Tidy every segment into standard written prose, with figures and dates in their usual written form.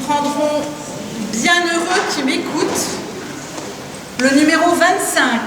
prendrons Bienheureux qui m'écoute, le numéro 25.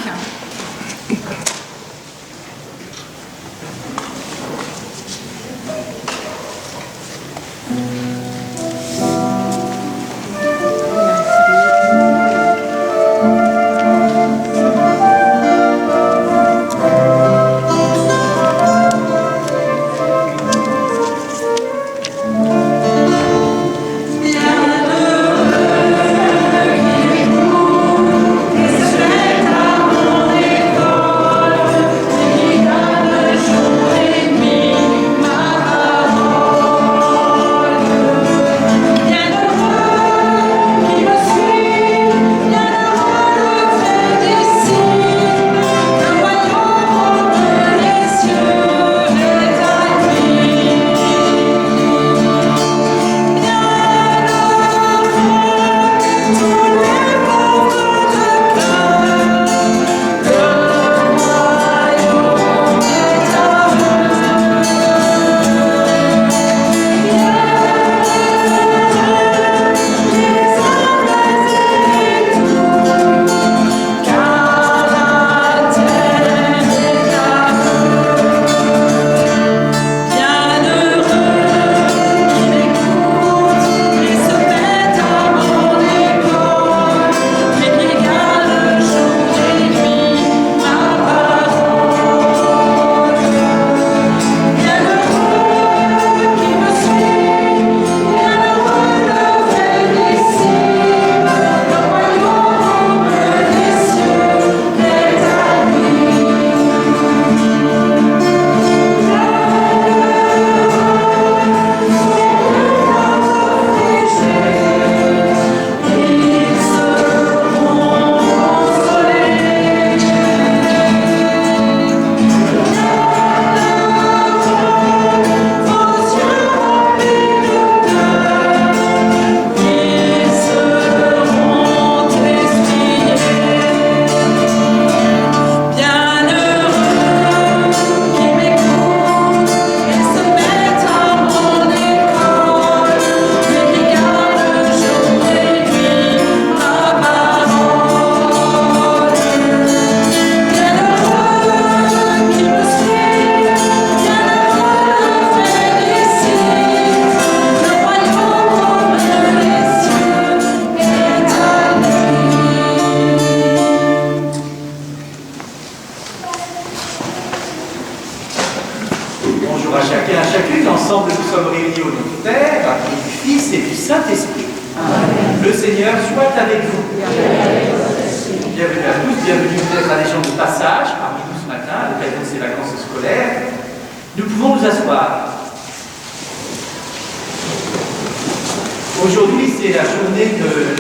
Aujourd'hui, c'est la journée de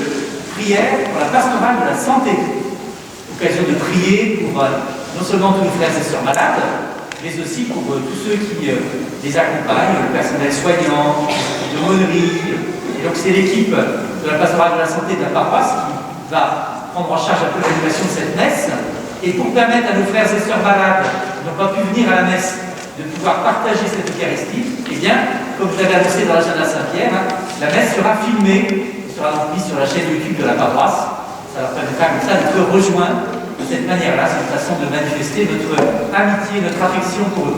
prière pour la pastorale de la santé. Occasion de prier pour non seulement tous les frères et sœurs malades, mais aussi pour tous ceux qui les accompagnent, le personnel soignant, l'aumônerie. Et donc c'est l'équipe de la pastorale de la santé de la paroisse qui va prendre en charge un peu l'animation de cette messe. Et pour permettre à nos frères et sœurs malades qui n'ont pas pu venir à la messe de pouvoir partager cette Eucharistie, eh bien, comme je l'avais annoncé dans l'agenda Saint-Pierre, la messe sera filmée, sera donc mise sur la chaîne YouTube de la paroisse. Ça leur permettra comme ça d'être rejoints de cette manière-là. C'est une façon de manifester notre amitié, notre affection pour eux.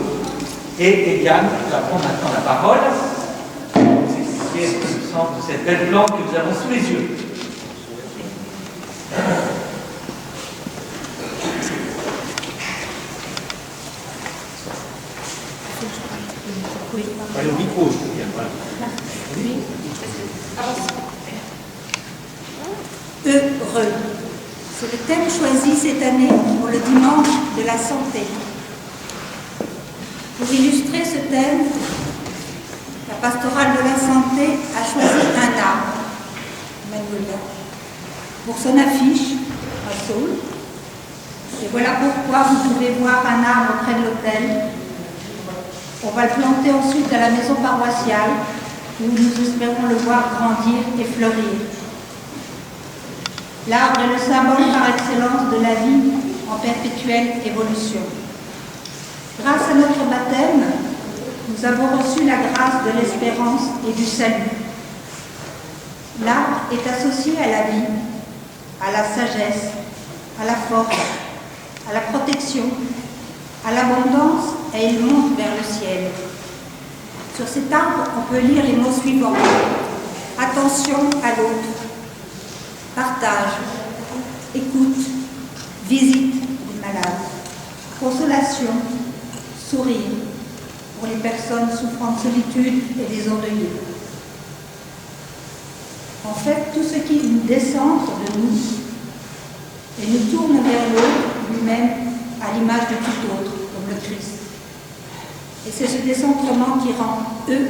Et Yann va prendre maintenant la parole pour nous expliquer le sens de cette belle plante que nous avons sous les yeux. Le micro, Heureux. C'est le thème choisi cette année pour le dimanche de la santé. Pour illustrer ce thème, la pastorale de la santé a choisi un arbre, Magnolia, pour son affiche, un saule. Et voilà pourquoi vous pouvez voir un arbre près de l'autel. On va le planter ensuite à la maison paroissiale, où nous espérons le voir grandir et fleurir. L'arbre est le symbole par excellence de la vie en perpétuelle évolution. Grâce à notre baptême, nous avons reçu la grâce de l'espérance et du salut. L'arbre est associé à la vie, à la sagesse, à la force, à la protection, à l'abondance, et il monte vers le ciel. Sur cet arbre, on peut lire les mots suivants. Attention à l'autre, partage, écoute, visite les malades, consolation, sourire pour les personnes souffrant de solitude et les endeuillés. En fait, tout ce qui nous décentre de nous et nous tourne vers l'autre lui-même à l'image de tout autre, comme le Christ. Et c'est ce décentrement qui rend heureux.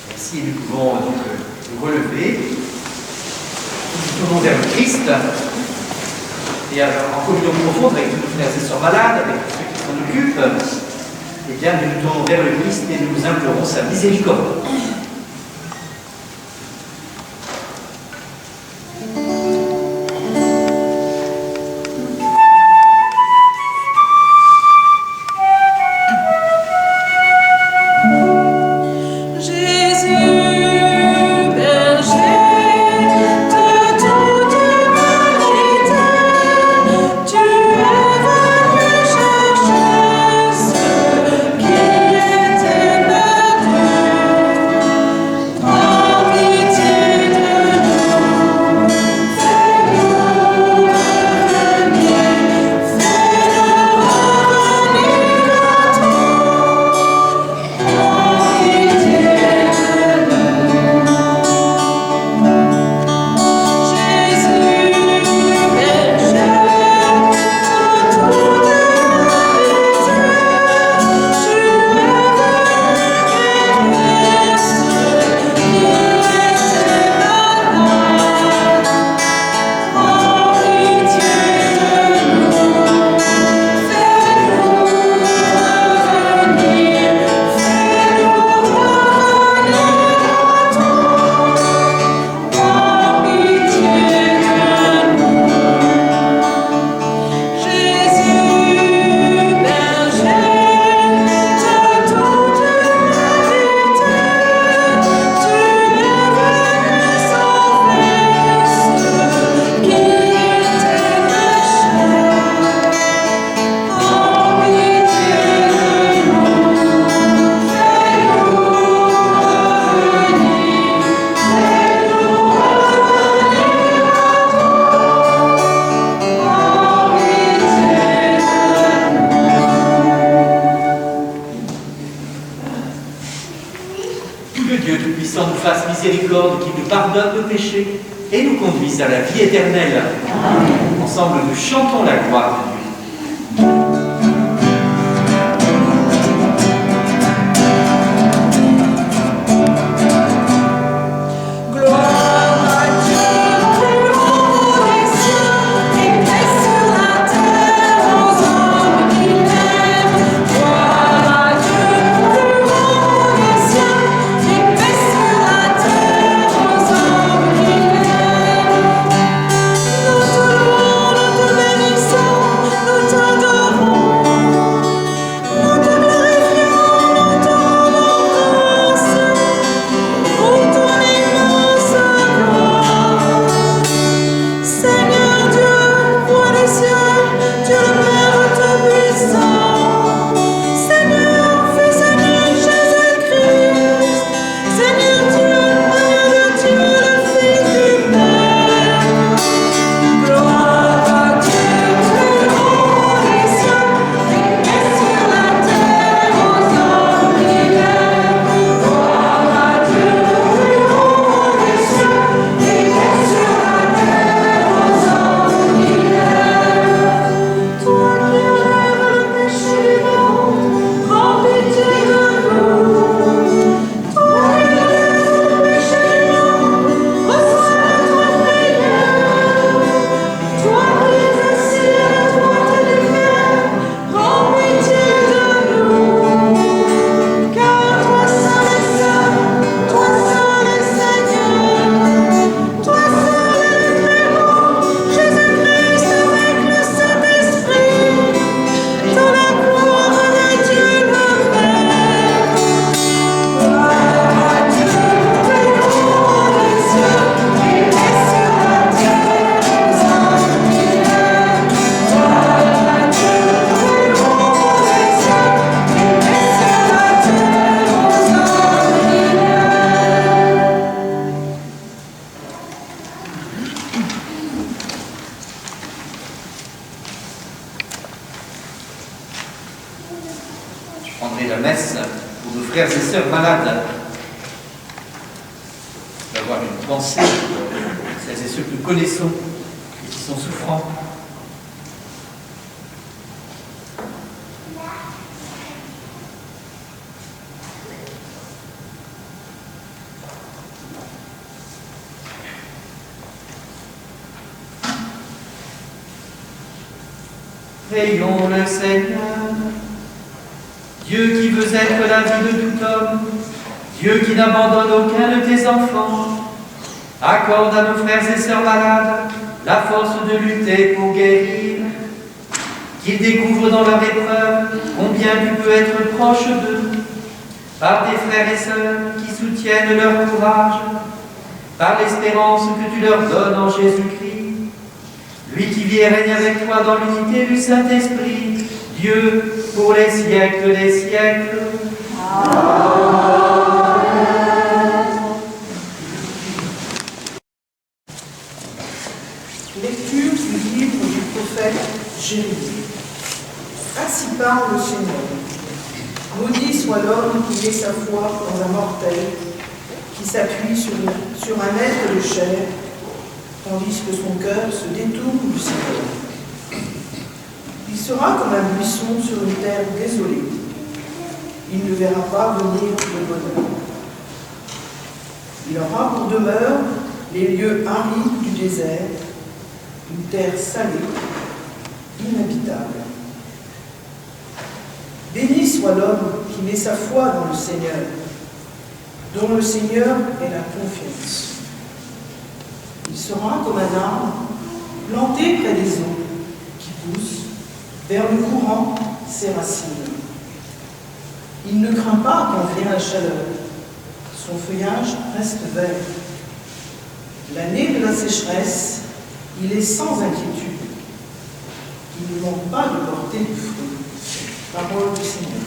Merci, nous pouvons donc nous relever. Nous tournons vers le Christ. Et en communion profonde avec tous nos frères et sœurs malades, avec tous ceux qui s'en occupent, eh bien, nous nous tournons vers le Christ et nous implorons sa miséricorde. Miséricorde qui nous pardonne nos péchés et nous conduise à la vie éternelle. Ensemble, nous chantons la gloire de Dieu. Nous te bénissons. prendrai la messe pour nos frères et sœurs malades. D'avoir une pensée pour celles et ceux que nous connaissons et qui sont souffrants. Prions le Seigneur, Dieu qui veux être la vie de tout homme, Dieu qui n'abandonne aucun de tes enfants, accorde à nos frères et sœurs malades la force de lutter pour guérir, qu'ils découvrent dans leur épreuve combien tu peux être proche d'eux, par tes frères et sœurs qui soutiennent leur courage, par l'espérance que tu leur donnes en Jésus-Christ, lui qui vit et règne avec toi dans l'unité du Saint-Esprit, Dieu pour les siècles des siècles. Amen. Lecture du livre du prophète Jérémie. Ainsi parle le Seigneur. Maudit soit l'homme qui met sa foi dans un mortel, qui s'appuie sur un être de chair, tandis que son cœur se détourne du Seigneur. Il sera comme un buisson sur une terre désolée. Il ne verra pas venir le bonheur. Il aura pour demeure les lieux arides du désert, une terre salée, inhabitable. Béni soit l'homme qui met sa foi dans le Seigneur, dont le Seigneur est la confiance. Il sera comme un arbre planté près des eaux, qui pousse vers le courant ses racines. Il ne craint pas quand vient la chaleur. Son feuillage reste vert. L'année de la sécheresse, il est sans inquiétude. Il ne manque pas de porter du fruit. Parole du Seigneur.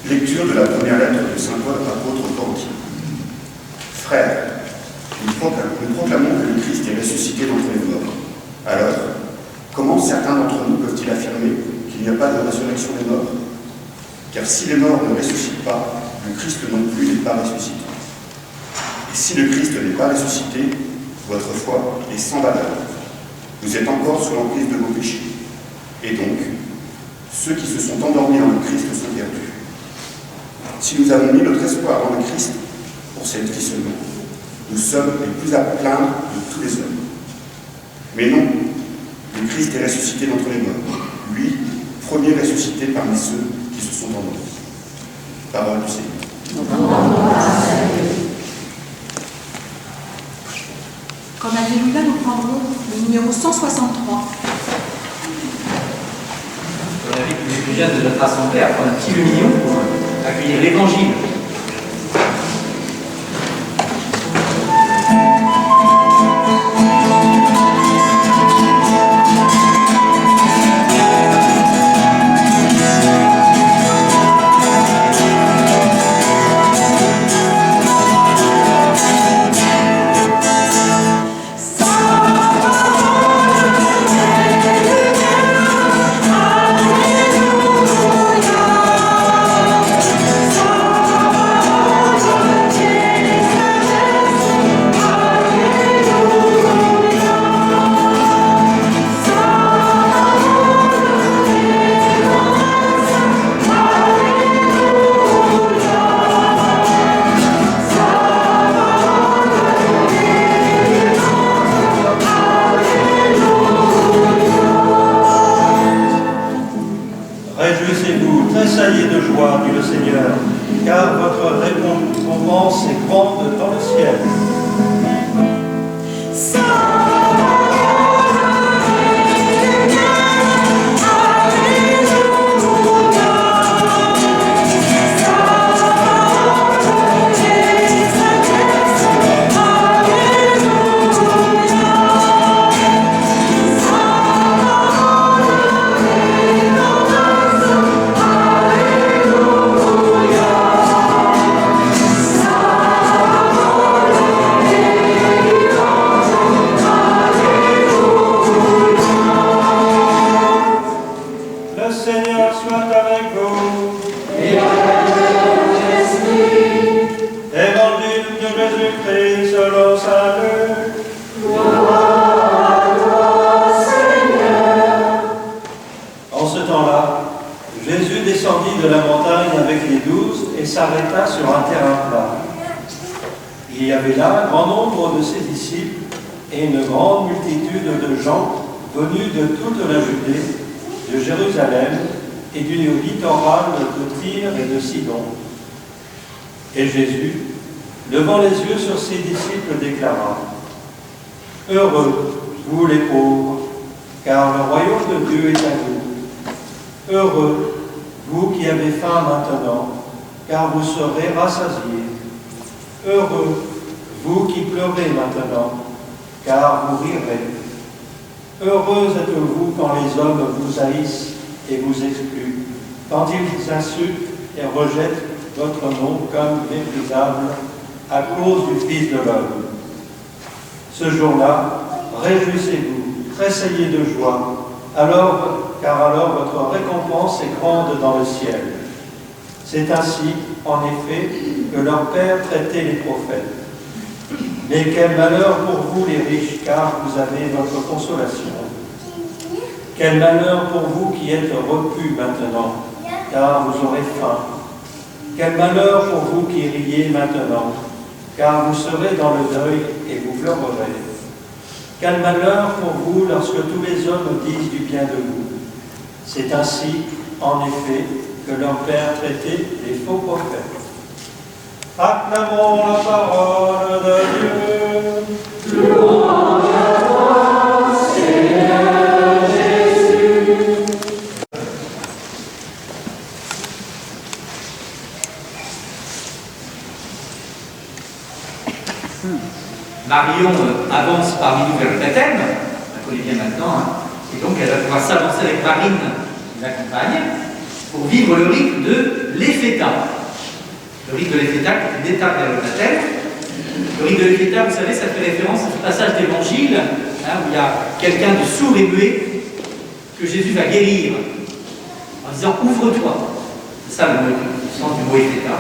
Lecture de la première lettre de saint Paul, apôtre aux Corinthiens. Frères, nous proclamons que le Christ est ressuscité d'entre les morts. Alors, comment certains d'entre nous peuvent-ils affirmer qu'il n'y a pas de résurrection des morts? Car si les morts ne ressuscitent pas, le Christ non plus n'est pas ressuscité. Et si le Christ n'est pas ressuscité, votre foi est sans valeur. Vous êtes encore sous l'emprise de vos péchés. Et donc, ceux qui se sont endormis en le Christ sont perdus. Si nous avons mis notre espoir en le Christ, pour celle qui se meurt, nous sommes les plus à plaindre de tous les hommes. Mais non, le Christ est ressuscité d'entre les morts. Lui, premier ressuscité parmi ceux qui se sont endormis. Parole du Seigneur. Comme Alléluia, nous prendrons le numéro 163. On invite les plus jeunes de notre assemblée à prendre un petit million pour accueillir l'Évangile. Réjouissez-vous, tressaillez de joie, dit le Seigneur, car votre récompense est grande dans le ciel. Le Seigneur soit avec vous. Et avec ton esprit. Évangile de Jésus-Christ selon saint Luc. Gloire à toi, Seigneur. En ce temps-là, Jésus descendit de la montagne avec les 12 et s'arrêta sur un terrain plat. Il y avait là un grand nombre de ses disciples et une grande multitude de gens venus de toute la Judée, de Jérusalem et du littoral de Tyr et de Sidon. Et Jésus, levant les yeux sur ses disciples, déclara : Heureux, vous les pauvres, car le royaume de Dieu est à vous. Heureux, vous qui avez faim maintenant, car vous serez rassasiés. Heureux, vous qui pleurez maintenant, car vous rirez. Heureux êtes-vous quand les hommes vous haïssent et vous excluent, quand ils insultent et rejettent votre nom comme méprisable à cause du Fils de l'homme. Ce jour-là, réjouissez-vous, tressaillez de joie, car alors votre récompense est grande dans le ciel. C'est ainsi, en effet, que leur Père traitait les prophètes. Mais quel malheur pour vous les riches, car vous avez votre consolation. Quel malheur pour vous qui êtes repus maintenant, car vous aurez faim. Quel malheur pour vous qui riez maintenant, car vous serez dans le deuil et vous pleurerez. Quel malheur pour vous lorsque tous les hommes disent du bien de vous. C'est ainsi, en effet, que leur Père traitait les faux prophètes. Acclamons la parole de Dieu. Louange à toi, Seigneur Jésus. Marion avance parmi nous vers le baptême, on la connaît bien maintenant, et donc elle va pouvoir s'avancer avec Marine qui l'accompagne. pour vivre le rite de l'Ephéta. Le rite de l'Ephéta, qui est une étape vers le baptême. Le rite de l'Ephéta, vous savez, ça fait référence à ce passage d'évangile où il y a quelqu'un de sourd et muet que Jésus va guérir en disant « Ouvre-toi ». C'est ça le sens du mot Ephéta.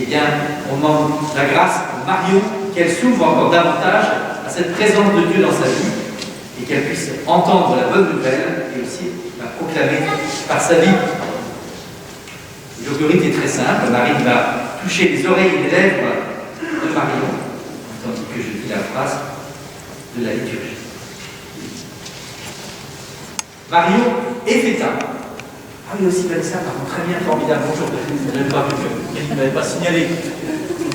Eh bien, on demande la grâce pour Marion qu'elle s'ouvre encore davantage à cette présence de Dieu dans sa vie et qu'elle puisse entendre la bonne nouvelle et aussi la proclamer par sa vie. Le rite est très simple. Marie va toucher les oreilles et les lèvres de Marion, tandis que je dis la phrase de la liturgie. Marion Ephéta. Ah oui, aussi Vanessa, par contre, très bien, formidable. Bonjour, je n'avais pas vu que ne m'avait pas signalé.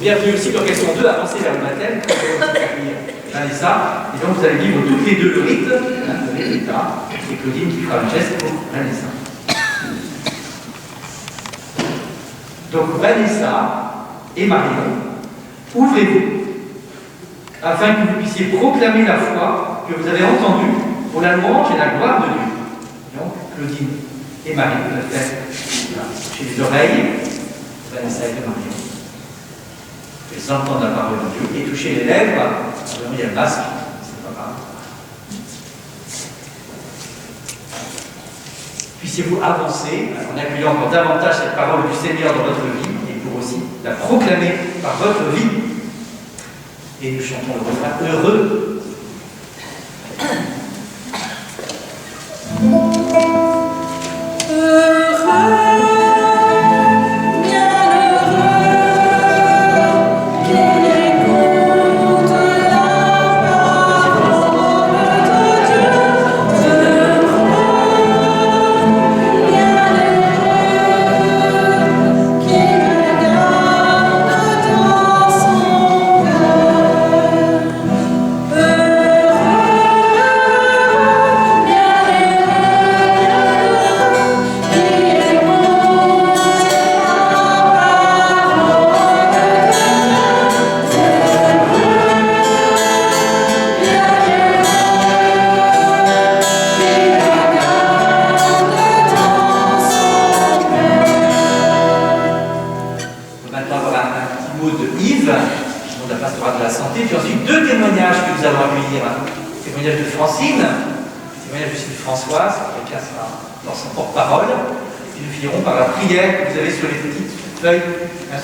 Bienvenue aussi, donc elles sont deux avancées vers le baptême. Vanessa, et donc vous allez vivre toutes les deux le rite de l'Ephéta, et Claudine qui fera un geste pour Vanessa. Donc Vanessa et Marion, ouvrez-vous, afin que vous puissiez proclamer la foi que vous avez entendue pour la louange et la gloire de Dieu. Donc Claudine et Marie, vous le faites chez les oreilles, Vanessa et Marion. Elles entendent la parole de Dieu et toucher les lèvres. Alors, il y a le masque, c'est pas grave. Puissiez-vous avancer en accueillant encore davantage cette parole du Seigneur dans votre vie et pour aussi la proclamer par votre vie. Et nous chantons le refrain heureux.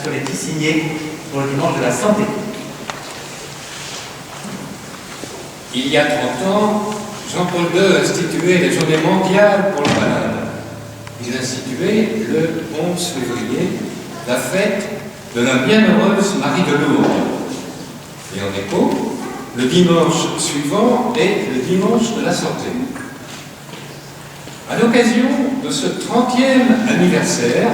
Sur les petits signés pour le dimanche de la santé. Il y a 30 ans, Jean-Paul II instituait les journées mondiales pour le malade. Il instituait le 11 février la fête de la bienheureuse Marie de Lourdes. Et en écho, le dimanche suivant est le dimanche de la santé. À l'occasion de ce 30e anniversaire,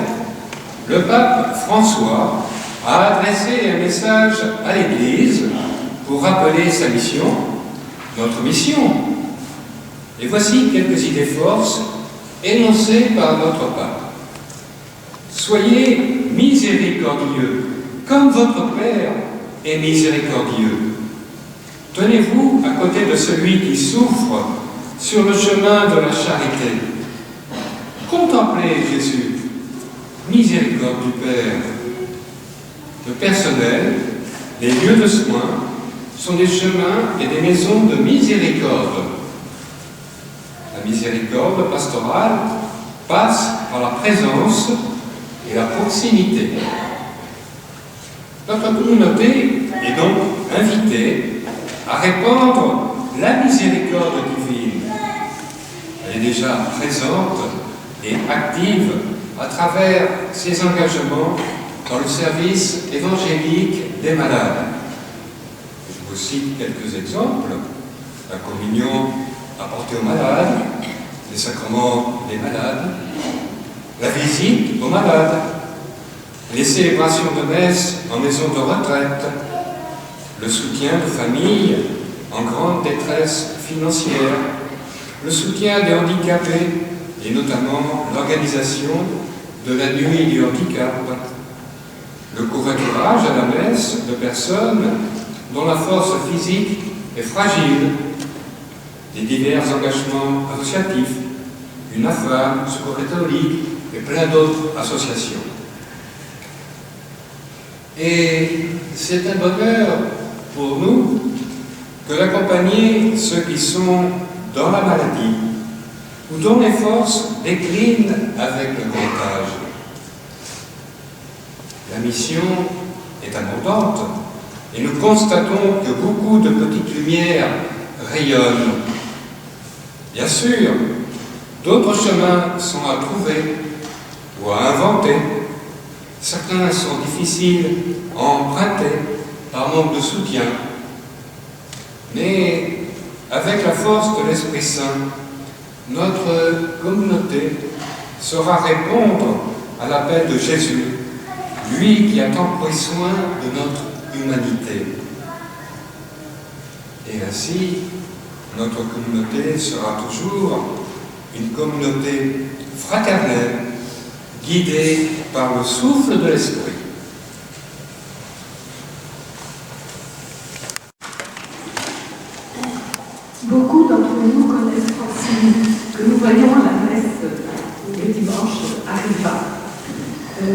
le pape François a adressé un message à l'Église pour rappeler sa mission, notre mission. Et voici quelques idées forces énoncées par notre pape. Soyez miséricordieux, comme votre Père est miséricordieux. Tenez-vous à côté de celui qui souffre sur le chemin de la charité. Contemplez Jésus. Miséricorde du Père. Le personnel, les lieux de soins sont des chemins et des maisons de miséricorde. La miséricorde pastorale passe par la présence et la proximité. Notre communauté est donc invitée à répandre la miséricorde divine. Elle est déjà présente et active à travers ses engagements dans le service évangélique des malades. Je vous cite quelques exemples. La communion apportée aux malades, les sacrements des malades, la visite aux malades, les célébrations de messe en maison de retraite, le soutien de familles en grande détresse financière, le soutien des handicapés et notamment l'organisation de la nuit du handicap, le covoiturage à la messe de personnes dont la force physique est fragile, les divers engagements associatifs, une AFAM, Secours catholique et plein d'autres associations. Et c'est un bonheur pour nous que d'accompagner ceux qui sont dans la maladie ou dont les forces déclinent avec le grand âge. La mission est abondante et nous constatons que beaucoup de petites lumières rayonnent. Bien sûr, d'autres chemins sont à trouver ou à inventer. Certains sont difficiles à emprunter par manque de soutien. Mais avec la force de l'Esprit Saint, notre communauté saura répondre à l'appel de Jésus, lui qui a tant pris soin de notre humanité. Et ainsi, notre communauté sera toujours une communauté fraternelle, guidée par le souffle de l'Esprit. Beaucoup d'entre nous connaissent Francine, que nous voyons à la messe le dimanche à Riva.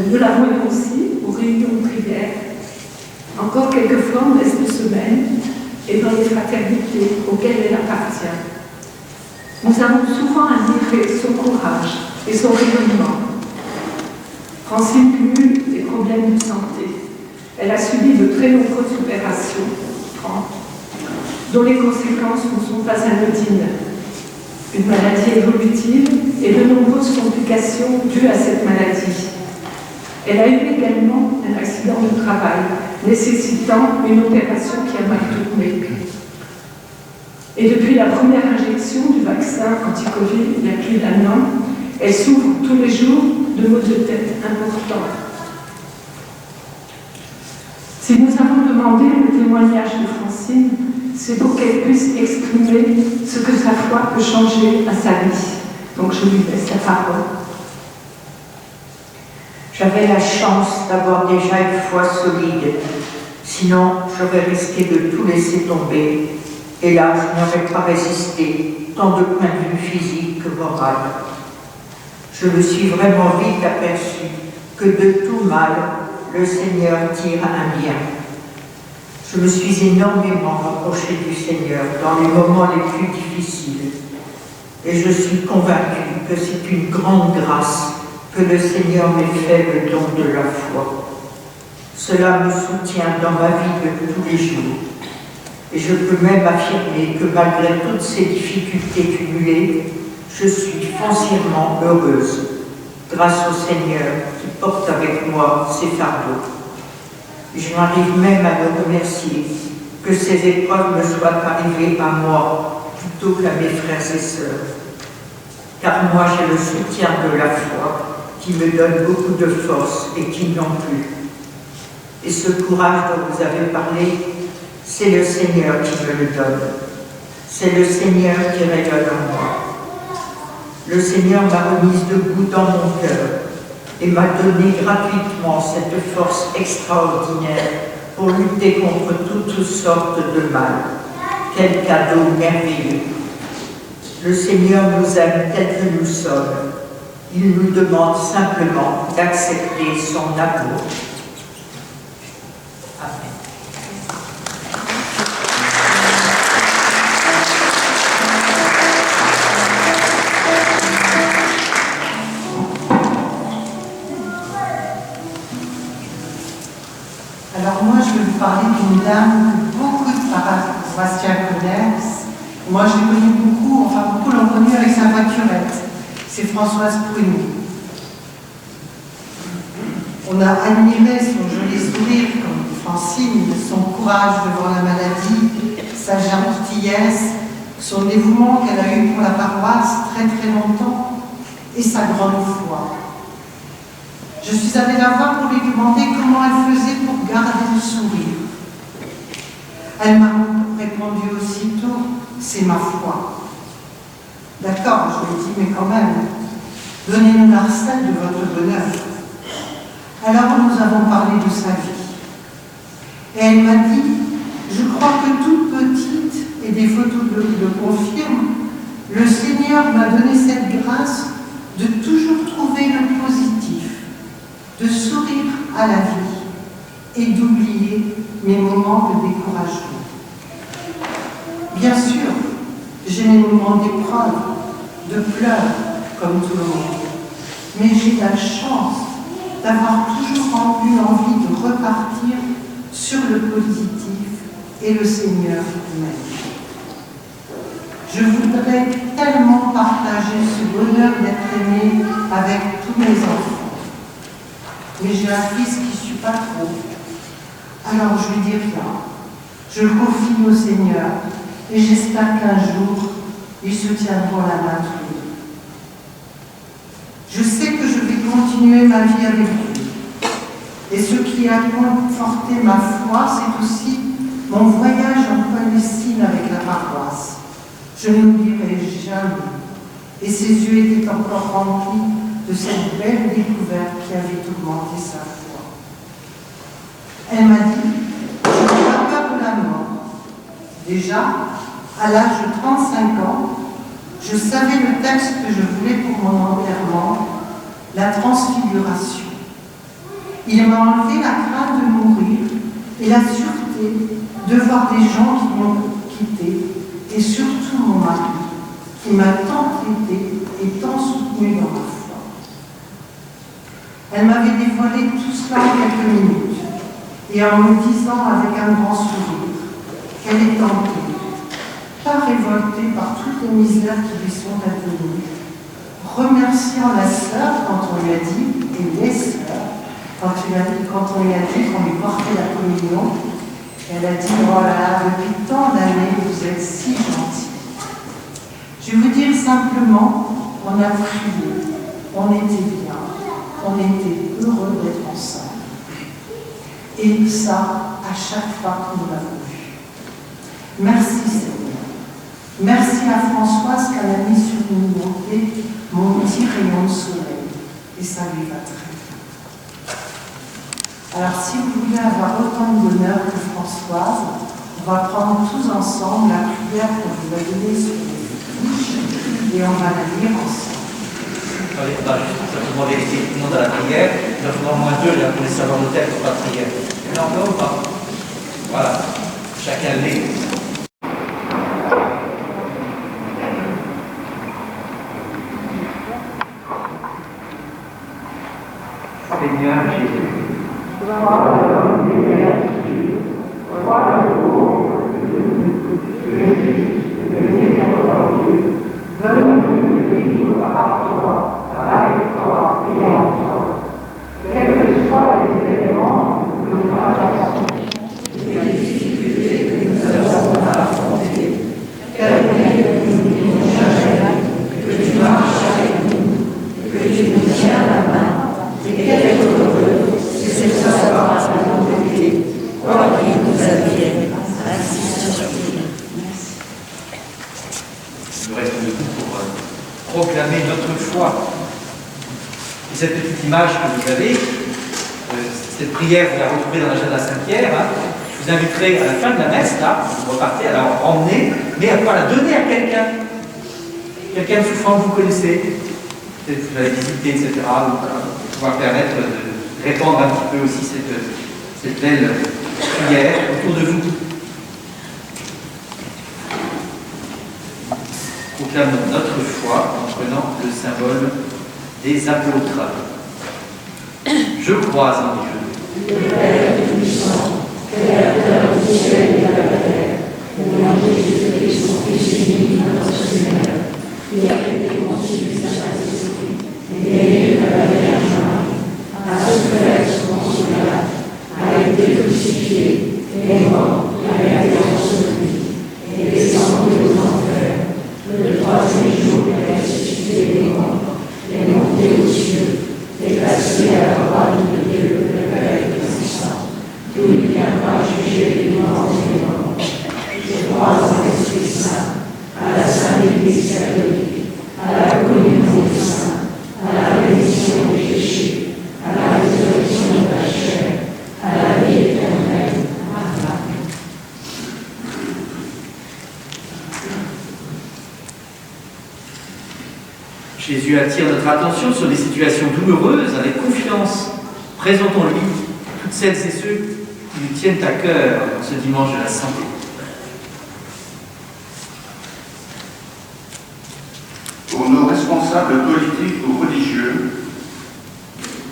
Nous la voyons aussi aux réunions de prière, encore quelquefois en reste de semaine et dans les fraternités auxquelles elle appartient. Nous avons souvent admiré son courage et son rayonnement. Francine cumule des problèmes de santé. Elle a subi de très nombreuses opérations, 30, dont les conséquences ne sont pas anodines. Une maladie évolutive et de nombreuses complications dues à cette maladie. Elle a eu également un accident de travail nécessitant une opération qui a mal tourné. Et depuis la première injection du vaccin anti-Covid, il y a plus d'1 an, elle souffre tous les jours de maux de tête importants. Si nous avons demandé le témoignage de Francine, c'est pour qu'elle puisse exprimer ce que sa foi peut changer à sa vie. Donc je lui laisse la parole. J'avais la chance d'avoir déjà une foi solide, sinon j'aurais risqué de tout laisser tomber. Et là, je n'aurais pas résisté, tant de point de vue physique que moral. Je me suis vraiment vite aperçu que de tout mal, le Seigneur tire un bien. Je me suis énormément rapprochée du Seigneur dans les moments les plus difficiles. Et je suis convaincue que c'est une grande grâce que le Seigneur m'ait fait le don de la foi. Cela me soutient dans ma vie de tous les jours. Et je peux même affirmer que malgré toutes ces difficultés cumulées, je suis foncièrement heureuse, grâce au Seigneur qui porte avec moi ses fardeaux. Je m'arrive même à le remercier que ces épreuves me soient arrivées à moi plutôt qu'à mes frères et sœurs. Car moi j'ai le soutien de la foi qui me donne beaucoup de force et qui n'en plus. Et ce courage dont vous avez parlé, c'est le Seigneur qui me le donne. C'est le Seigneur qui rayonne en moi. Le Seigneur m'a remise debout dans mon cœur et m'a donné gratuitement cette force extraordinaire pour lutter contre toutes sortes de mal. Quel cadeau merveilleux! Le Seigneur nous aime tel que nous sommes. Il nous demande simplement d'accepter son amour. Amen. Alors moi, je vais vous parler d'une dame que beaucoup de paroissiens connaissent. Moi, je l'ai connue beaucoup, enfin beaucoup l'ont connue avec sa voiturette. C'est Françoise Pouigny. On a admiré son joli sourire comme Francine, son courage devant la maladie, sa gentillesse, son dévouement qu'elle a eu pour la paroisse très très longtemps et sa grande foi. Je suis allée la voir pour lui demander comment elle faisait pour garder le sourire. Elle m'a répondu aussitôt, c'est ma foi. D'accord, je lui ai dit, mais quand même, donnez-nous la recette de votre bonheur. Alors nous avons parlé de sa vie. Et elle m'a dit, je crois que toute petite, et des photos le confirment, Le Seigneur m'a donné cette grâce de toujours trouver le positif, de sourire à la vie et d'oublier mes moments de découragement. Bien sûr, j'ai mes moments d'épreuve, de pleurs, comme tout le monde, mais j'ai la chance d'avoir toujours eu envie de repartir sur le positif et le Seigneur même. Je voudrais tellement partager ce bonheur d'être aimé avec tous mes enfants. Mais j'ai un fils qui ne suit pas trop. Alors je lui dis rien. Je le confie au Seigneur et j'espère qu'un jour, ils se tiendront la main tous les deux. Je sais que je vais continuer ma vie avec lui. Et ce qui a conforté ma foi, c'est aussi mon voyage en Palestine avec la paroisse. Je ne l'oublierai jamais. Et ses yeux étaient encore remplis de cette belle découverte qui avait augmenté sa foi. Elle m'a dit, je n'ai pas peur de la mort. Déjà, à l'âge de 35 ans, je savais le texte que je voulais pour mon enterrement, la transfiguration. Il m'a enlevé la crainte de mourir et la sûreté de voir des gens qui m'ont quitté, et surtout mon mari, qui m'a tant aidé et tant soutenu dans ma foi. Elle m'avait dévoilé tout cela en quelques minutes, et en me disant avec un grand sourire qu'elle est en paix, pas révoltée par toutes les misères qui lui sont advenues, remerciant la sœur quand on lui a dit, et les sœurs, quand on lui a dit qu'on lui portait la communion. Elle a dit, oh là là, depuis tant d'années, vous êtes si gentils. Je vais vous dire simplement, on a prié, on était bien, on était heureux d'être ensemble. Et ça, à chaque fois que nous l'avons vu. Merci Seigneur. Merci à Françoise qu'elle a mis sur une montée mon petit rayon de soleil. Et ça lui va très bien. Alors, si vous voulez avoir autant de bonheur que Françoise, on va prendre tous ensemble la prière qu'on vous a donnée sur les fiches et on va la lire ensemble. Il faudra juste simplement vérifier tout le monde à la prière. Il en faudra au moins deux là, pour les savoir le texte pour la prière. Il y en a encore ou pas? Voilà. Chacun l'est. Seigneur Jésus. Proclamer notre foi. Et cette petite image que vous avez, cette prière, vous la retrouvez dans l'agenda Saint-Pierre. Hein. Je vous inviterai à la fin de la messe, là, vous repartez à la emmener, mais à pas la donner à quelqu'un. Quelqu'un de souffrant que vous connaissez, peut-être que vous l'avez visité, etc. Donc, pour pouvoir permettre de répandre un petit peu aussi cette belle prière autour de vous. Proclamons notre foi en prenant le symbole des apôtres. Je crois en Dieu. Le Père puissant, créateur du ciel et de la terre, au nom de Jésus-Christ, son Fils unique, notre Seigneur, qui a été conçu du Saint-Esprit, né de la Vierge Marie, a souffert sous Ponce Pilate, a été crucifié, est mort, a été enseveli, est descendu aux enfers. Le troisième jour, il est ressuscité des morts, est monté aux cieux, est assis à la droite de Dieu, le Père Tout-Puissant, d'où il viendra juger les vivants et les morts. Je crois en l'Esprit Saint, à la Sainte Église catholique, à la communion des saints, à la rémission des péchés Dieu attire notre attention sur des situations douloureuses avec confiance. Présentons-lui toutes celles et ceux qui lui tiennent à cœur dans ce dimanche de la santé. Pour nos responsables politiques ou religieux,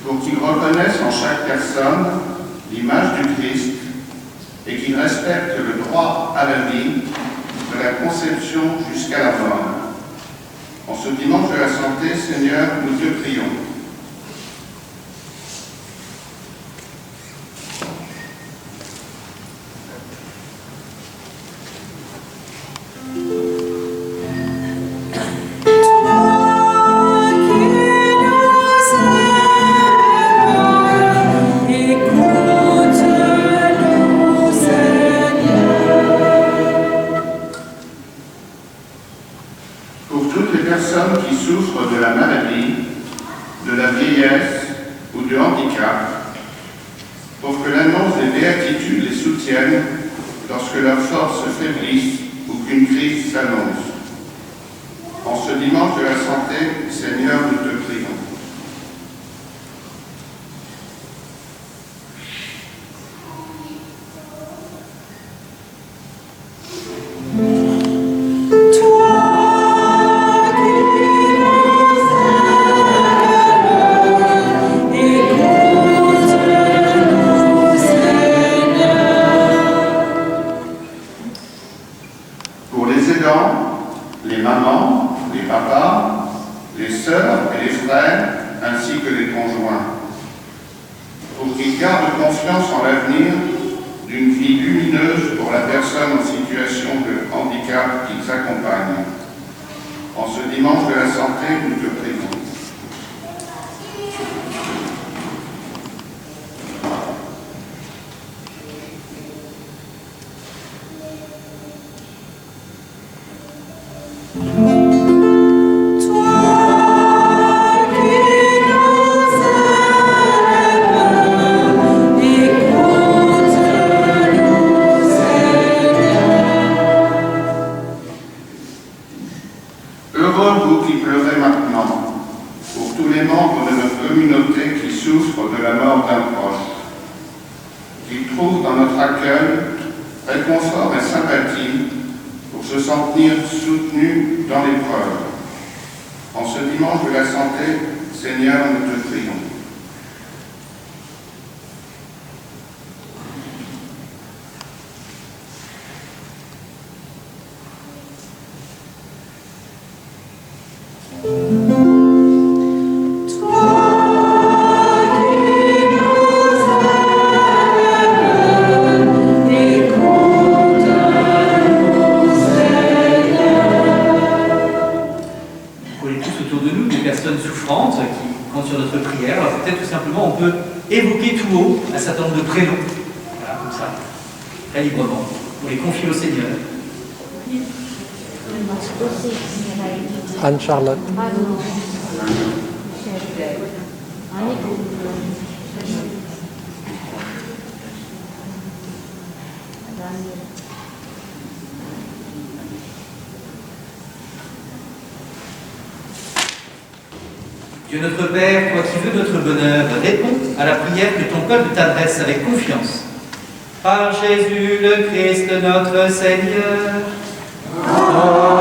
pour qu'ils reconnaissent en chaque personne l'image du Christ et qu'ils respectent le droit à la vie, de la conception jusqu'à la mort. En ce dimanche de la santé, Seigneur, nous te prions. Qui souffrent de la maladie, de la vieillesse ou du handicap, pour que l'annonce des béatitudes les soutienne lorsque leurs forces se faiblissent ou qu'une crise s'annonce. En ce dimanche de la santé, Seigneur, nous te prions. Les mamans, les papas, les sœurs et les frères, ainsi que les conjoints, pour qu'ils gardent confiance en l'avenir d'une vie lumineuse pour la personne en situation de handicap qu'ils accompagnent. En ce dimanche de la santé, nous te prions. Heureux vous qui pleurez maintenant, pour tous les membres de notre communauté qui souffrent de la mort d'un proche, qui trouvent dans notre accueil réconfort et sympathie pour se sentir soutenus dans l'épreuve. En ce dimanche de la santé, Seigneur, nous te prions. Souffrantes qui comptent sur notre prière. Alors peut-être tout simplement on peut évoquer tout haut un certain nombre de prénoms, voilà, comme ça, très librement, pour les confier au Seigneur. Anne-Charlotte. Dieu notre Père, toi qui veux notre bonheur, réponds à la prière que ton peuple t'adresse avec confiance. Par Jésus le Christ notre Seigneur. Amen.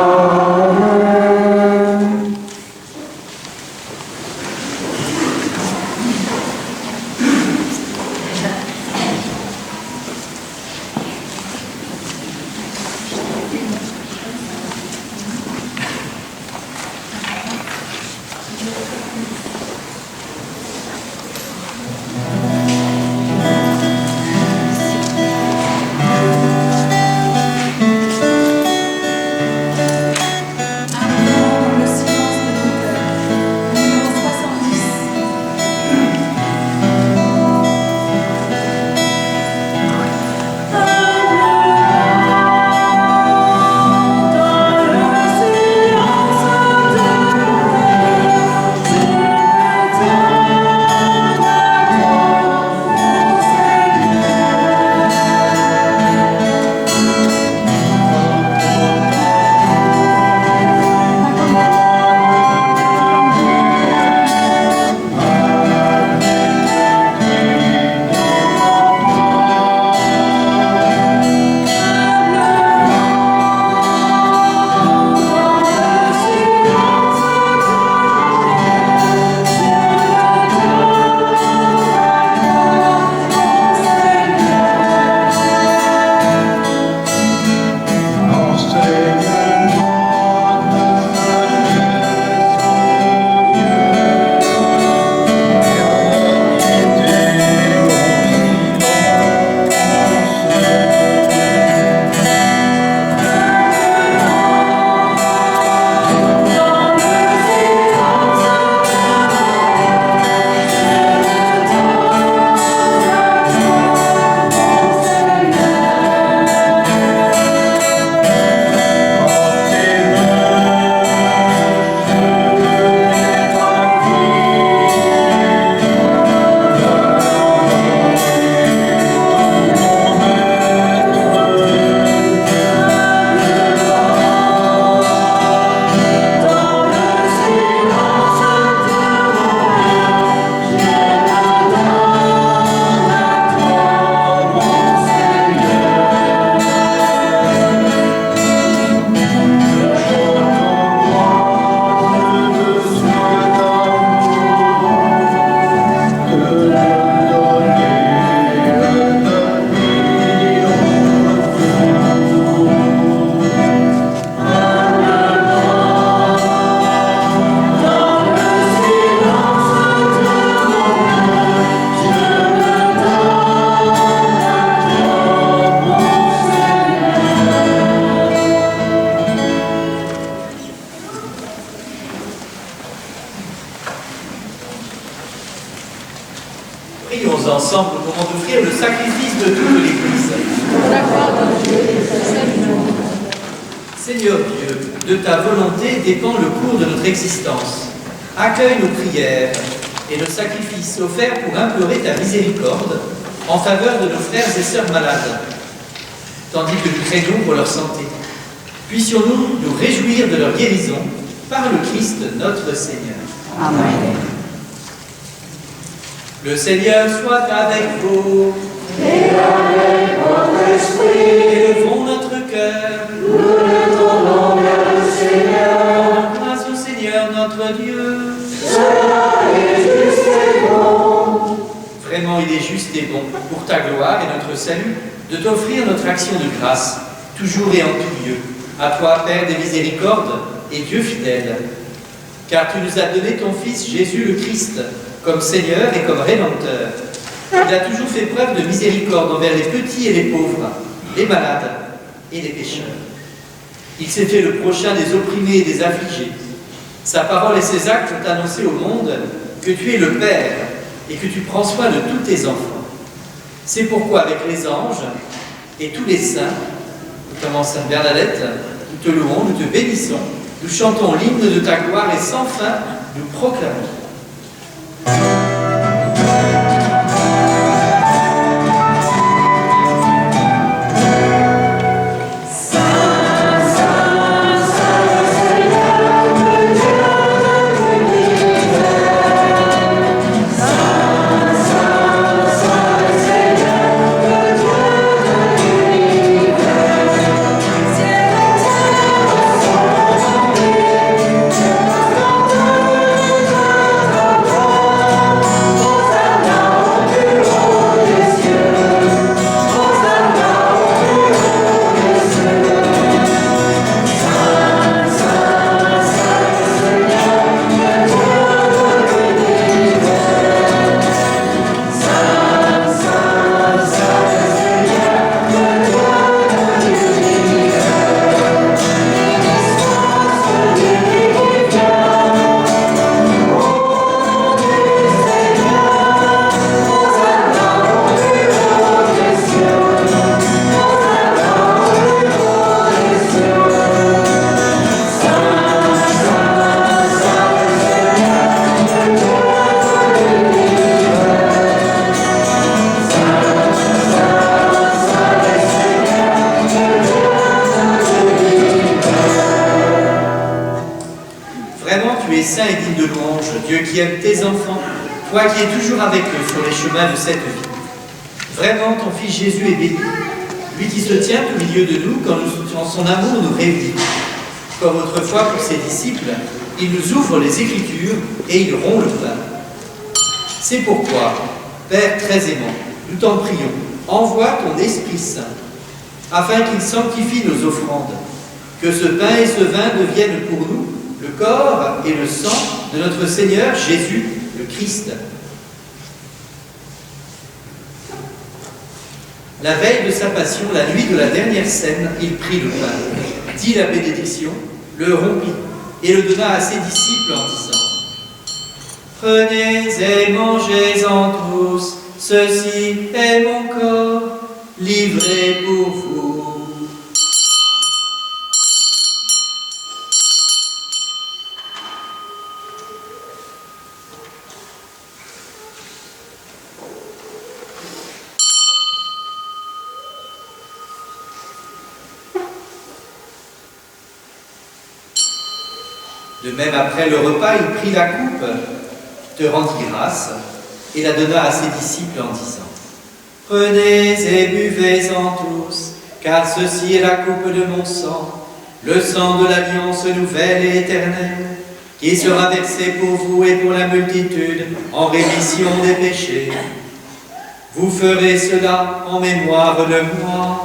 Prions ensemble au moment d'offrir le sacrifice de toute l'Église. Pour la gloire de Dieu et pour le salut du monde. Seigneur Dieu, de ta volonté dépend le cours de notre existence. Accueille nos prières et nos sacrifices offerts pour implorer ta miséricorde en faveur de nos frères et sœurs malades, tandis que nous craignons pour leur santé. Puissions-nous nous réjouir de leur guérison par le Christ notre Seigneur. Amen. Le Seigneur soit avec vous. Et avec votre esprit, Élevons notre cœur. nous le tournons vers le Seigneur. Grâce au Seigneur notre Dieu. Cela est juste et bon. Vraiment, il est juste et bon, pour ta gloire et notre salut, de t'offrir notre action de grâce, toujours et en tout lieu, à toi, Père des miséricordes et Dieu fidèle. Car tu nous as donné ton Fils Jésus le Christ, comme Seigneur et comme Rédempteur. Il a toujours fait preuve de miséricorde envers les petits et les pauvres, les malades et les pécheurs. Il s'est fait le prochain des opprimés et des affligés. Sa parole et ses actes ont annoncé au monde que tu es le Père et que tu prends soin de tous tes enfants. C'est pourquoi avec les anges et tous les saints, notamment Sainte Bernadette, nous te louons, nous te bénissons, nous chantons l'hymne de ta gloire et sans fin nous proclamons. Saint et digne de louange, Dieu qui aime tes enfants, toi qui es toujours avec eux sur les chemins de cette vie. Vraiment, ton Fils Jésus est béni, lui qui se tient au milieu de nous quand son amour nous réunit. Comme autrefois pour ses disciples, il nous ouvre les Écritures et il rompt le pain. C'est pourquoi, Père très aimant, nous t'en prions, envoie ton Esprit Saint, afin qu'il sanctifie nos offrandes, que ce pain et ce vin deviennent pour nous le corps et le sang de notre Seigneur Jésus le Christ. La veille de sa passion, la nuit de la dernière scène, il prit le pain, dit la bénédiction, le rompit et le donna à ses disciples en disant : Prenez et mangez-en tous, ceci est mon corps, livré pour vous. De même, après le repas, il prit la coupe, te rendit grâce et la donna à ses disciples en disant : Prenez et buvez-en tous, car ceci est la coupe de mon sang, le sang de l'alliance nouvelle et éternelle, qui sera versé pour vous et pour la multitude en rémission des péchés. Vous ferez cela en mémoire de moi.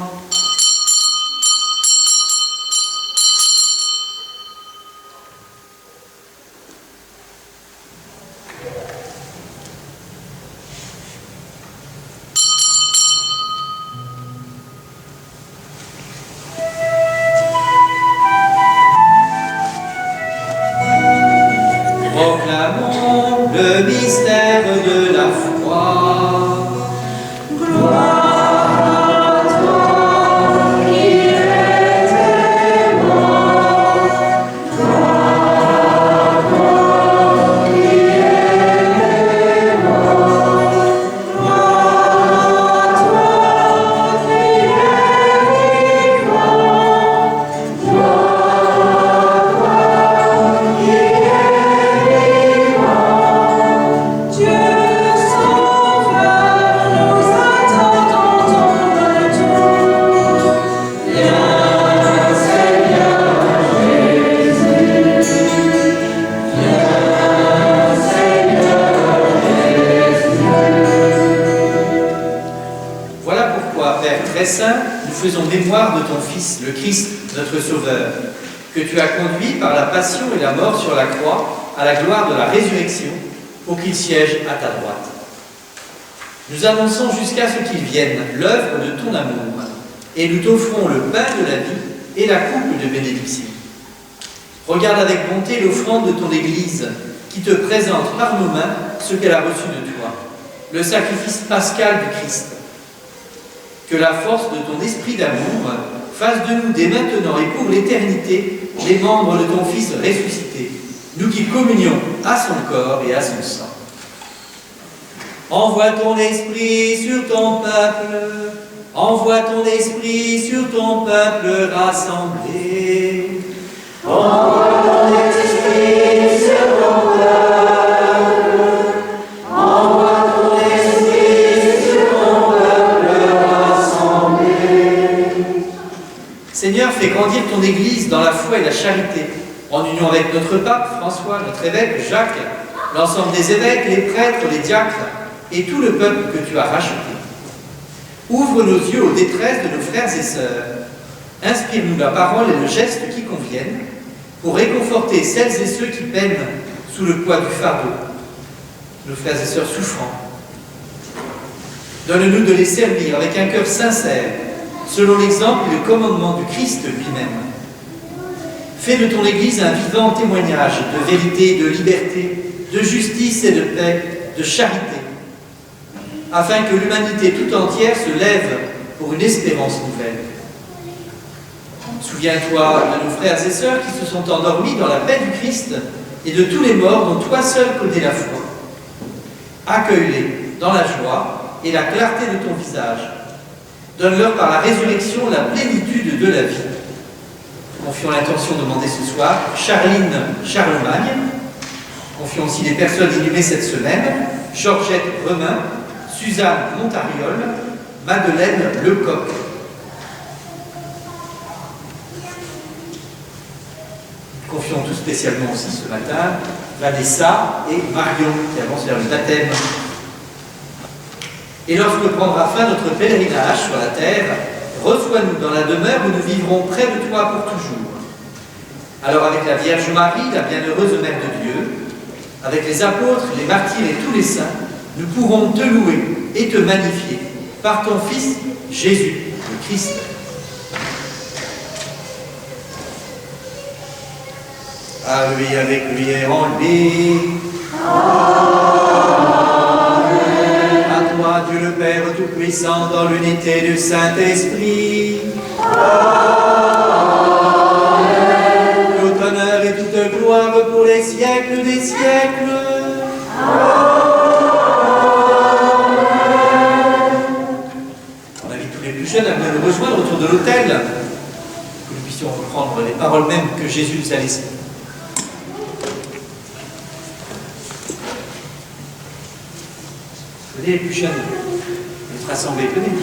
Proclamons le mystère de la foi. Père très saint, nous faisons mémoire de ton Fils, le Christ, notre Sauveur, que tu as conduit par la passion et la mort sur la croix à la gloire de la résurrection, pour qu'il siège à ta droite. Nous annonçons jusqu'à ce qu'il vienne l'œuvre de ton amour, et nous t'offrons le pain de la vie et la coupe de bénédiction. Regarde avec bonté l'offrande de ton Église, qui te présente par nos mains ce qu'elle a reçu de toi, le sacrifice pascal du Christ. Que la force de ton esprit d'amour fasse de nous dès maintenant et pour l'éternité les membres de ton Fils ressuscité, nous qui communions à son corps et à son sang. Envoie ton esprit sur ton peuple, envoie ton esprit sur ton peuple rassemblé. Envoie ton esprit sur ton peuple, envoie ton esprit sur ton peuple rassemblé. Seigneur, fais grandir ton Église dans la foi et la charité, en union avec notre pape François, notre évêque Jacques, l'ensemble des évêques, les prêtres, les diacres et tout le peuple que tu as racheté. Ouvre nos yeux aux détresses de nos frères et sœurs. Inspire-nous la parole et le geste qui conviennent pour réconforter celles et ceux qui peinent sous le poids du fardeau, nos frères et sœurs souffrants. Donne-nous de les servir avec un cœur sincère, selon l'exemple et le commandement du Christ lui-même. Fais de ton Église un vivant témoignage de vérité, de liberté, de justice et de paix, de charité, afin que l'humanité tout entière se lève pour une espérance nouvelle. Souviens-toi de nos frères et sœurs qui se sont endormis dans la paix du Christ et de tous les morts dont toi seul connais la foi. Accueille-les dans la joie et la clarté de ton visage. Donne-leur par la résurrection la plénitude de la vie. Confions l'intention demandée ce soir, Charline Charlemagne. Confions aussi les personnes inhumées cette semaine, Georgette Remin, Suzanne Montariol, Madeleine Lecoq. Confions tout spécialement aussi ce matin Vanessa et Marion qui avancent vers le baptême. Et lorsque prendra fin notre pèlerinage sur la terre, reçois-nous dans la demeure où nous vivrons près de toi pour toujours. Alors avec la Vierge Marie, la bienheureuse Mère de Dieu, avec les apôtres, les martyrs et tous les saints, nous pourrons te louer et te magnifier par ton Fils, Jésus, le Christ. À lui, avec lui et en lui. Amen. À toi, Dieu le Père Tout-Puissant, dans l'unité du Saint-Esprit. Amen. Tout honneur et toute gloire pour les siècles des siècles. Amen. On invite tous les plus jeunes à venir nous rejoindre autour de l'autel, que nous puissions reprendre les paroles mêmes que Jésus nous a laissées. Venez les plus jeunes, être rassemblés, venez.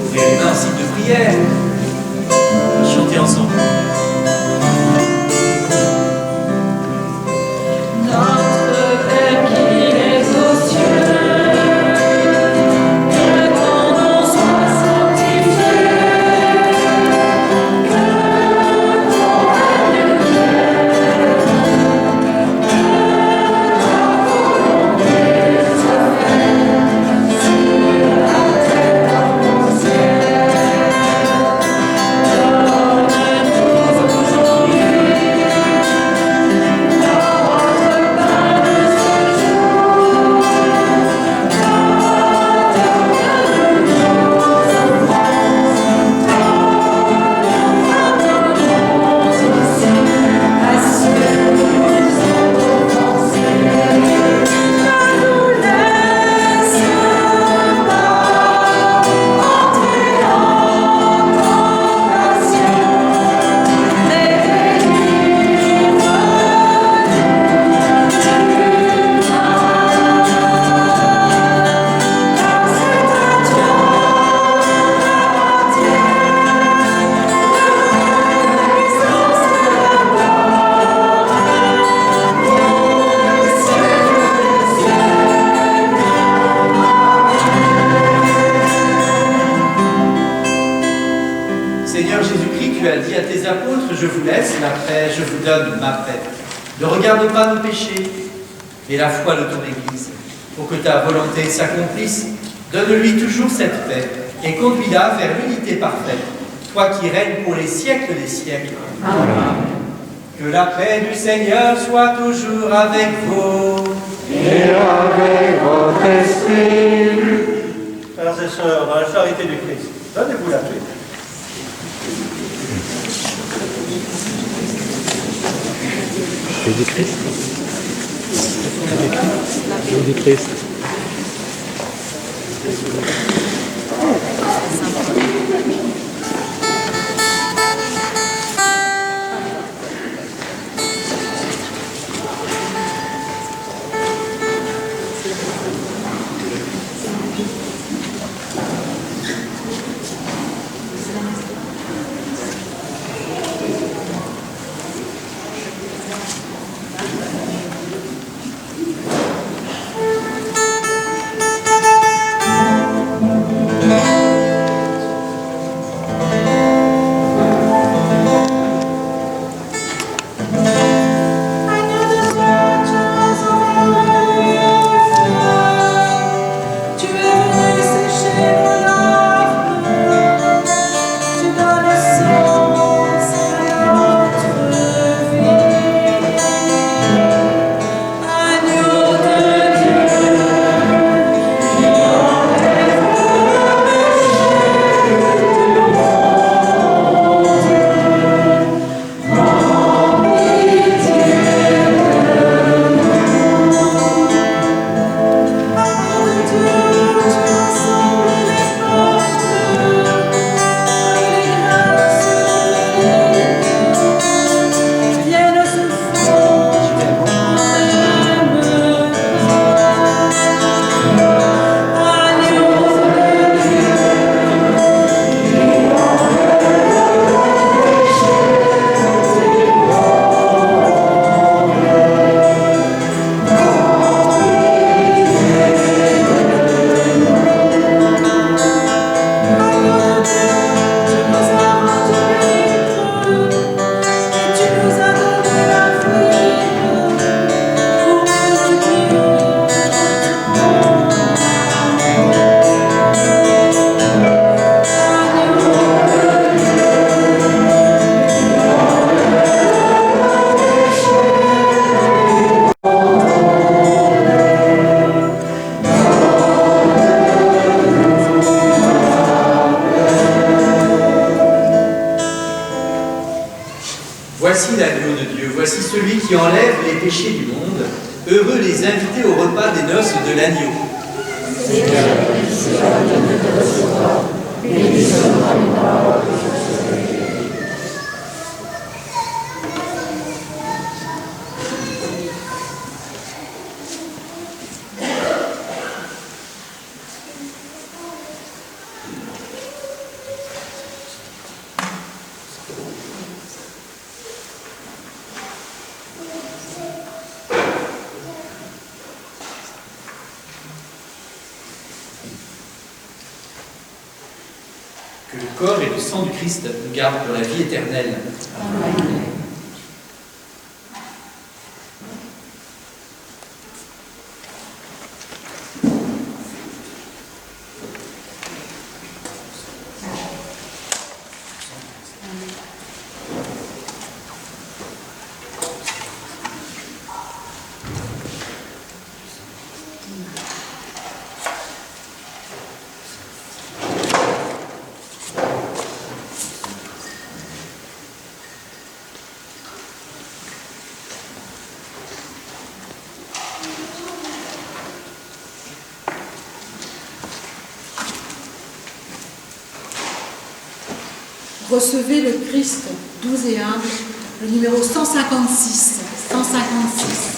Ouvrez les mains en signe de prière. Chantez ensemble. Notre Père qui es aux cieux, que ton je vous laisse, la paix, je vous donne ma paix. Ne regarde pas nos péchés, mais la foi de ton Église, pour que ta volonté s'accomplisse. Donne-lui toujours cette paix et conduis-la vers l'unité parfaite, toi qui règnes pour les siècles des siècles. Amen. Que la paix du Seigneur soit toujours avec vous. Et avec votre esprit. Frères et sœurs, dans la charité du Christ, donnez-vous la paix. Du Christ. Du Christ. Voici l'agneau de Dieu, voici celui qui enlève les péchés du monde. Heureux les invités au repas des noces de l'agneau. Que le corps et le sang du Christ nous gardent pour la vie éternelle. Amen. Recevez le Christ, doux et humble, le numéro 156. 156.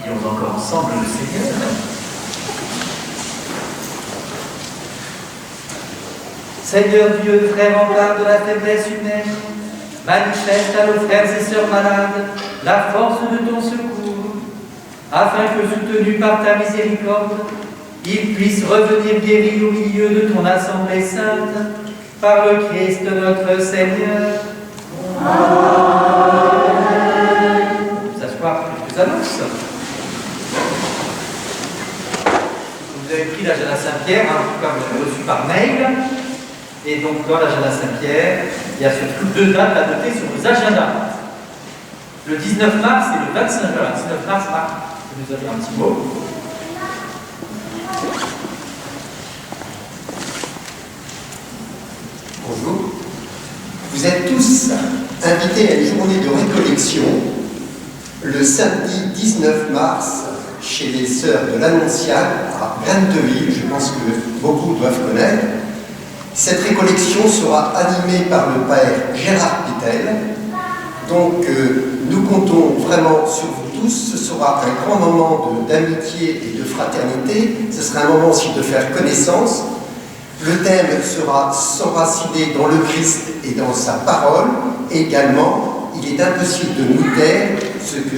Prions encore ensemble le Seigneur. Seigneur Dieu, vrai rempart de la faiblesse humaine, manifeste à nos frères et sœurs malades la force de ton secours, afin que, soutenus par ta miséricorde, ils puissent revenir guéris au milieu de ton assemblée sainte, par le Christ notre Seigneur. Amen. Nous s'asseoir pour quelques annonces. Vous avez pris l'agenda Saint-Pierre, en tout cas vous l'avez reçu par mail. Et donc dans l'agenda Saint-Pierre, il y a surtout 2 dates à noter sur vos agendas. Le 19 mars et le 25 juin. Le 19 mars, Marc, vous nous avez un petit mot. Bonjour. Vous êtes tous invités à une journée de récollection le samedi 19 mars chez les sœurs de l'Annonciade à Brenteville. Je pense que beaucoup doivent connaître. Cette récollection sera animée par le père Gérard Pittel. Donc nous comptons vraiment sur vous tous. Ce sera un grand moment d'amitié et de fraternité. Ce sera un moment aussi de faire connaissance. Le thème sera s'enraciner dans le Christ et dans sa parole. Et également, il est impossible de nous taire ce que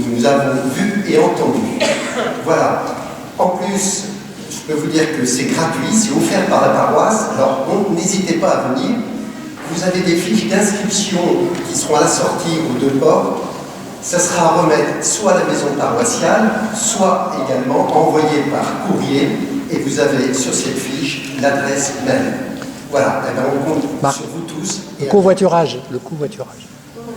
nous avons vu et entendu. Voilà. En plus, je peux vous dire que c'est gratuit, c'est offert par la paroisse. Alors n'hésitez pas à venir. Vous avez des fiches d'inscription qui seront à la sortie aux 2 portes. Ça sera à remettre soit à la maison paroissiale, soit également envoyé par courrier. Et vous avez sur cette fiche l'adresse mail. Voilà, eh bien, on compte sur vous tous. Le covoiturage.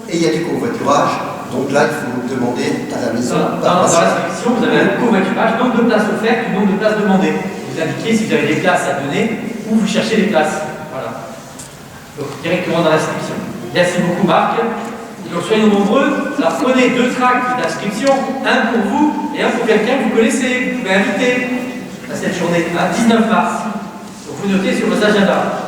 Et il y a du covoiturage. Donc là, il faut vous demander à la maison Dans la sélection, vous avez un covoiturage, nombre de places offertes, nombre de places demandées. Vous indiquez si vous avez des places à donner ou vous cherchez des places. Voilà. Donc directement dans l'inscription. Merci beaucoup Marc. Donc soyons nombreux. Alors prenez 2 tracts d'inscription, un pour vous et un pour quelqu'un que vous connaissez, que vous pouvez inviter à cette journée, 19 mars. Donc vous notez sur vos agendas.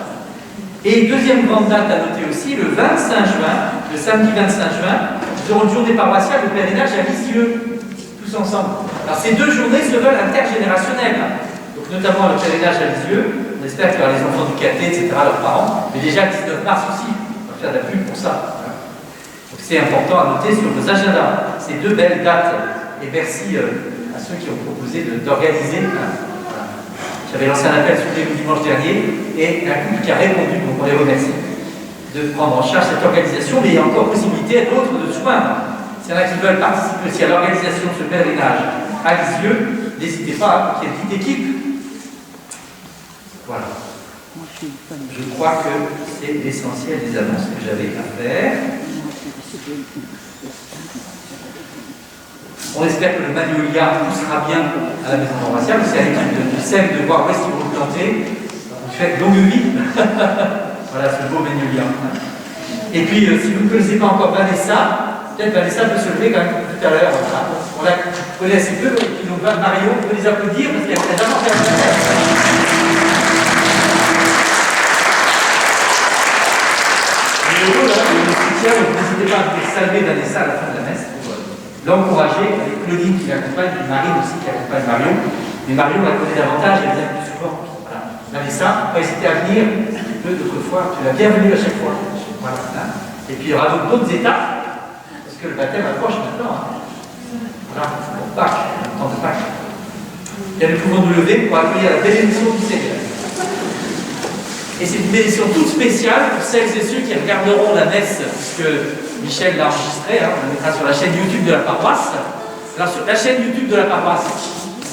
Et deuxième grande date à noter aussi, le 25 juin, le samedi 25 juin, nous aurons une journée paroissiale de pèlerinage à Lisieux, tous ensemble. Alors ces 2 journées se veulent intergénérationnelles. Donc notamment le pèlerinage à Lisieux, on espère qu'il y aura les enfants du caté, etc., leurs parents, mais déjà le 19 mars aussi, on va faire de la pub pour ça. Donc c'est important à noter sur vos agendas, ces 2 belles dates. Et merci à ceux qui ont proposé d'organiser. J'avais lancé un appel sur le dimanche dernier et un couple qui a répondu, donc on les remercie, de prendre en charge cette organisation, mais il y a encore possibilité à d'autres de se joindre. S'il y en a qui veulent participer aussi à l'organisation de ce pèlerinage à Lisieux, n'hésitez pas, il y a une petite équipe. Voilà. Je crois que c'est l'essentiel des annonces que j'avais à faire. On espère que le magnolia poussera bien à la maison paroissiale. C'est à l'équipe de SEM de voir où est-ce qu'ils vont le planter. On fait longue vie. Voilà ce beau magnolia. Et puis, si vous ne connaissez pas encore Vanessa, peut-être Vanessa peut se lever quand même tout à l'heure. On la connaît assez peu, qui nous va Marion, on peut les applaudir parce qu'elle a jamais fait un n'hésitez pas à saluer Vanessa à la fin de la messe pour l'encourager, avec Claudine qui l'accompagne, et Marine aussi qui accompagne Marion. Mais Marion la connaît davantage, elle vient plus souvent. Voilà. Vanessa, pas hésiter à venir un petit peu d'autres fois, tu es la bienvenue à chaque fois. Voilà. Et puis il y aura donc d'autres étapes, parce que le baptême approche maintenant. Voilà, pour Pâques, le temps de Pâques. Et nous pouvons nous lever pour accueillir la bénédiction du Seigneur. Et c'est une bénédiction toute spéciale pour celles et ceux qui regarderont la messe, puisque Michel l'a enregistrée, on la mettra sur la chaîne YouTube de la paroisse. Alors sur la chaîne YouTube de la paroisse,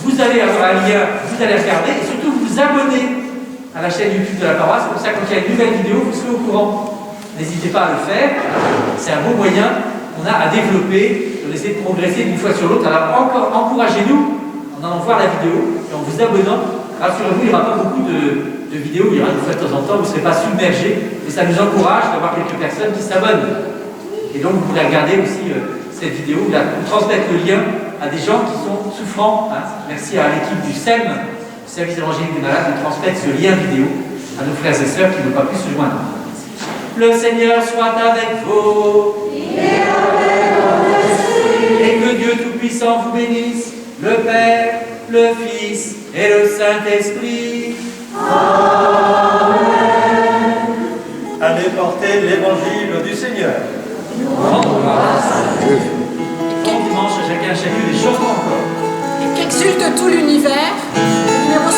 vous allez avoir un lien, vous allez regarder, et surtout vous abonner à la chaîne YouTube de la paroisse, comme ça quand il y a une nouvelle vidéo, vous serez au courant. N'hésitez pas à le faire, c'est un bon moyen qu'on a à développer, de essayer de progresser d'une fois sur l'autre. Alors encore, encouragez-nous en allant voir la vidéo, et en vous abonnant. Rassurez-vous, il n'y aura pas beaucoup de vidéos, il y aura une fois de temps en temps, vous ne serez pas submergés, mais ça nous encourage d'avoir quelques personnes qui s'abonnent. Et donc vous pouvez regarder aussi cette vidéo, vous transmettre le lien à des gens qui sont souffrants. Merci à l'équipe du SEM, du service évangélique des malades, de transmettre ce lien vidéo à nos frères et sœurs qui n'ont pas pu se joindre. Le Seigneur soit avec vous. Et que Dieu tout-puissant Tout-Puissant vous bénisse, le Père, le Fils et le Saint-Esprit. Allez porter l'évangile du Seigneur. Rendons grâce à Dieu. Bon dimanche à chacun, chacune et chantons encore. Et qu'exulte tout l'univers, le numéro